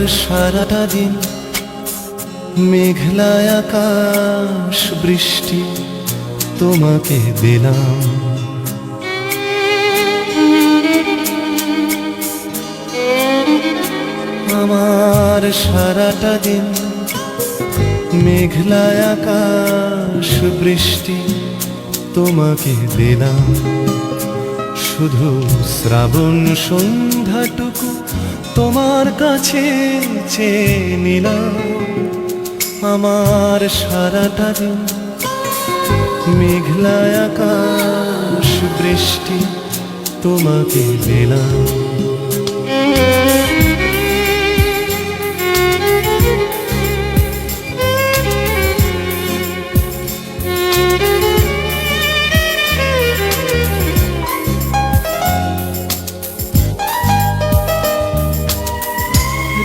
সারাটা দিন মেঘলা আকাশ বৃষ্টি তোমাকে দিলাম। আমার সারাটা দিন মেঘলা আকাশ বৃষ্টি তোমাকে দিলাম। শুধু শ্রাবণ সন্ধ্যাটুকু তোমার কাছে চেয়ে নিলাম। আমার সারাটা দিন মেঘলা আকাশ বৃষ্টি তোমাকে দিলাম।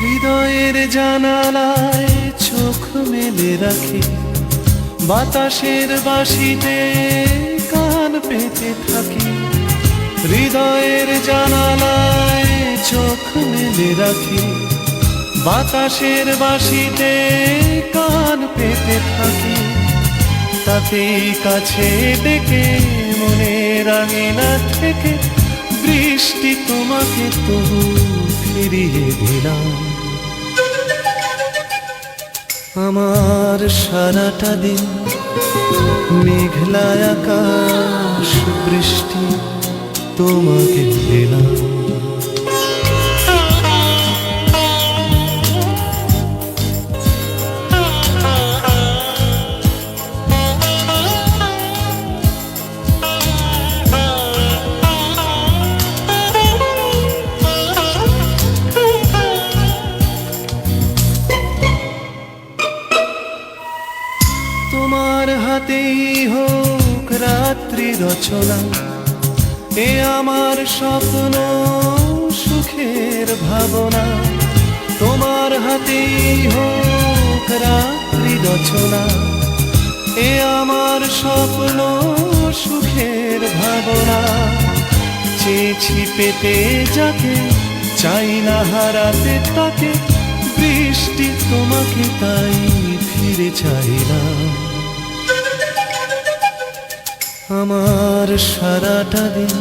হৃদয়ের জানালায় চোখ মেলে রাখি, বাতাসের বাঁশিতে কান পেতে থাকি। হৃদয়ের জানালায় চোখ মেলে রাখি, বাতাসের বাঁশিতে কান পেতে থাকি। তাতেই কাছে ডেকে মনের আঙিনা থেকে বৃষ্টি তোমাকে তবু ফিরিয়ে দিলাম। আমার সারাটা দিন মেঘলা আকাশ বৃষ্টি তোমাকে দিলাম। তোমার হাতেই হোক রাত্রি রচনা, এ আমার স্বপ্ন সুখের ভাবনা। তোমার হাতেই হোক রাত্রি রচনা, এ আমার স্বপ্ন সুখের ভাবনা। চেয়েছি পেতে যাকে, চাই না হারাতে তাকে, বৃষ্টি তোমাকে তাই ফিরে চাইলাম। আমার সারাটা দিন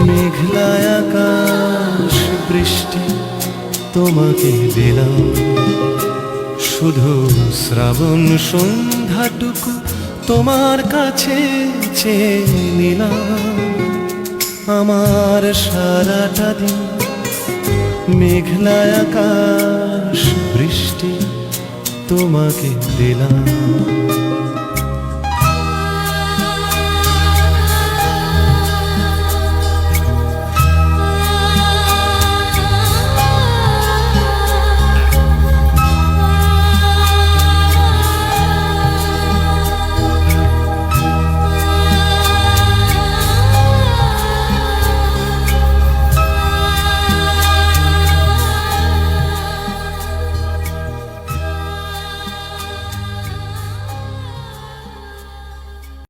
মেঘলা আকাশ বৃষ্টি তোমাকে দিলাম। শুধু শ্রাবণ সন্ধ্যাটুকু তোমার কাছে চেয়ে নিলাম। আমার সারাটা দিন মেঘলা আকাশ বৃষ্টি তোমাকে দিলাম।